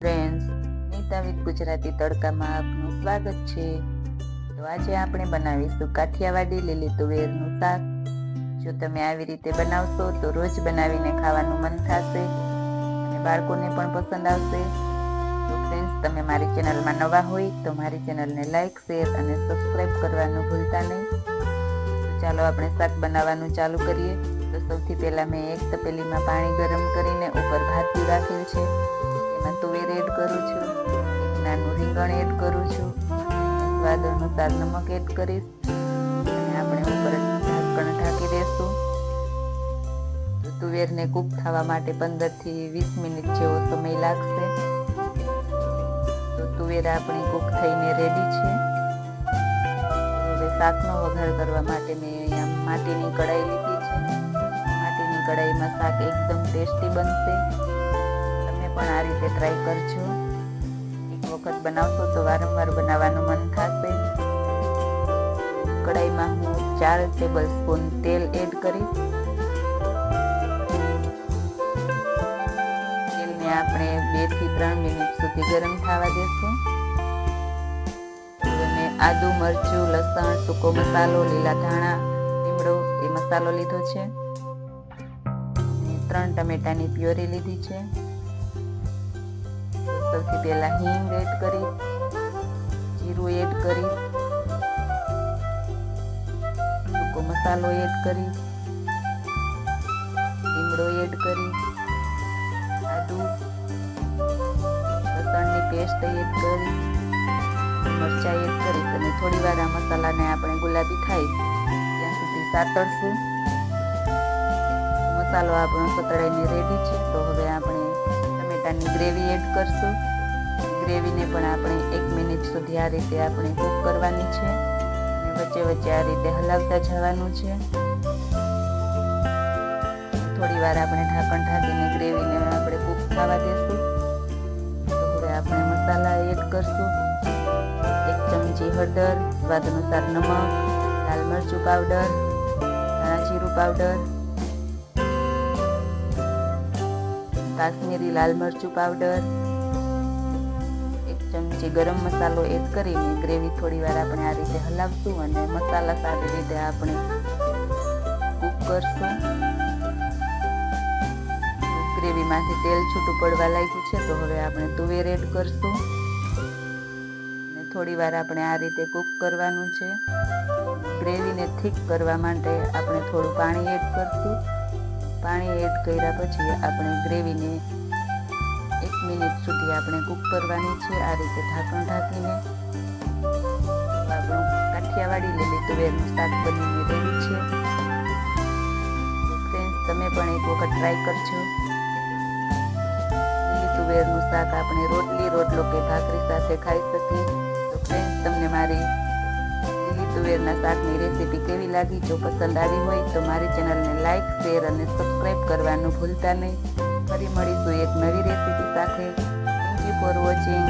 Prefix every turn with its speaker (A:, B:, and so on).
A: Friends, Nita with Gujarati તડકામાં આપનું સ્વાગત છે. તો આજે આપણે બનાવીશું કાઠિયાવાડી લીલી તુવેરનું શાક. જો તમે આવી રીતે બનાવશો તો રોજ બનાવીને ખાવાનું મન થશે અને બાળકોને પણ પસંદ આવશે. તો ફ્રેન્ડ્સ, તમે મારી ચેનલમાં નવા હોય તો મારી ચેનલને લાઈક, શેર અને સબસ્ક્રાઈબ કરવાનું ભૂલતા નહીં. તો ચાલો આપણે શાક બનાવવાનું ચાલુ કરીએ. તો સૌથી પહેલાં મેં એક તપેલીમાં પાણી ગરમ કરીને ઉપર ભાત રાખેલ છે. એમાં તુવેર એડ કરું છું, એક નાનું રીંગણ એડ કરું છું, સ્વાદ અનુસાર નમક એડ કરીશ અને આપણે ઉપર ઢાંકણ ઢાંકી દઈશું. તો તુવેરને કૂક થવા માટે 15 થી 20 મિનિટ જેવો સમય લાગશે. તો તુવેર આપણી કૂક થઈને રેડી છે. હવે શાકનો વઘાર કરવા માટે મેં અહીંયા માટીની કઢાઈ લીધી છે. માટીની કઢાઈમાં શાક એકદમ ટેસ્ટી બનશે. પણ આ રીતે ટ્રાય કરજો. એક વખત બનાવશો તો વારંવાર બનાવવાનું મન થશે. કઢાઈમાં હું 4 ટેબલ સ્પૂન તેલ એડ કરીશ. તેલને આપણે 2 થી 3 મિનિટ સુધી ગરમ થવા દેશું. હવે મેં આદુ, મરચું, લસણ, સૂકો મસાલો, લીલા ધાણા, લીમડો એ મસાલો લીધો છે. 3 ટમેટાની પ્યોરી લીધી છે. સૌથી પહેલા હિંગ એડ કરી, જીરું એડ કરી, સૂકો મસાલો એડ કરી, લીમડો એડ કરી, આદુ લસણની પેસ્ટ એડ કરી, મરચાં એડ કરી અને થોડી વાર આ મસાલાને આપણે ગુલાબી થાય ત્યાં સુધી સાતળશું. મસાલો આપણો સતળાઈને રેડી છે. તો હવે આપણે ટમેટાની ગ્રેવી એડ કરશું. ગ્રેવીને પણ આપણે 1 મિનિટ સુધી આ રીતે આપણે કૂક કરવાની છે અને વચ્ચે વચ્ચે આ રીતે હલાવતા જવાનું છે. થોડી વાર આપણે ઢાંકણ ઢાંકીને ગ્રેવીને આપણે કૂક થવા દેશું. તો હવે આપણે મસાલા એડ કરશું. 1 ચમચી હળદર, સ્વાદ અનુસાર નમક, લાલ મરચું પાવડર, ધાણા જીરું પાવડર, કાશ્મીરી લાલ મરચું પાવડર, 1 ચમચી ગરમ મસાલો એડ કરીને ગ્રેવી થોડી વાર આપણે આ રીતે હલાવશું અને મસાલા સારી રીતે આપણે કૂક કરશું. ગ્રેવીમાંથી તેલ છૂટું પડવા લાગ્યું છે. તો હવે આપણે તુવેર એડ કરશું અને થોડી વાર આપણે આ રીતે કૂક કરવાનું છે. ગ્રેવીને થીક કરવા માટે આપણે થોડું પાણી એડ કરશું. પાણી એડ કર્યા પછી આપણે ગ્રેવીને 1 મિનિટ સુધી આપણે કૂક કરવાની છે આ રીતે ઢાંકણ ઢાંકીને. આપણું કાઠિયાવાડી લીલી તુવેરનું શાક બનીને રેડી છે. ફ્રેન્ડ્સ, તમે પણ એક વખત ટ્રાય કરજો. લીલી તુવેરનું શાક આપણે રોટલી, રોટલો કે ભાખરી સાથે ખાઈ શકીએ. તો ફ્રેન્ડ્સ, તમને મારી લીલી તુવેરના શાકની રેસીપી કેવી લાગી? જો પસંદ આવી હોય તો મારી ચેનલને લાઈક, શેર અને સબસ્ક્રાઈબ કરવાનું ભૂલતા નહીં. ફરી મળીશું એક નવી રેસીપી સાથે. Thank you for watching.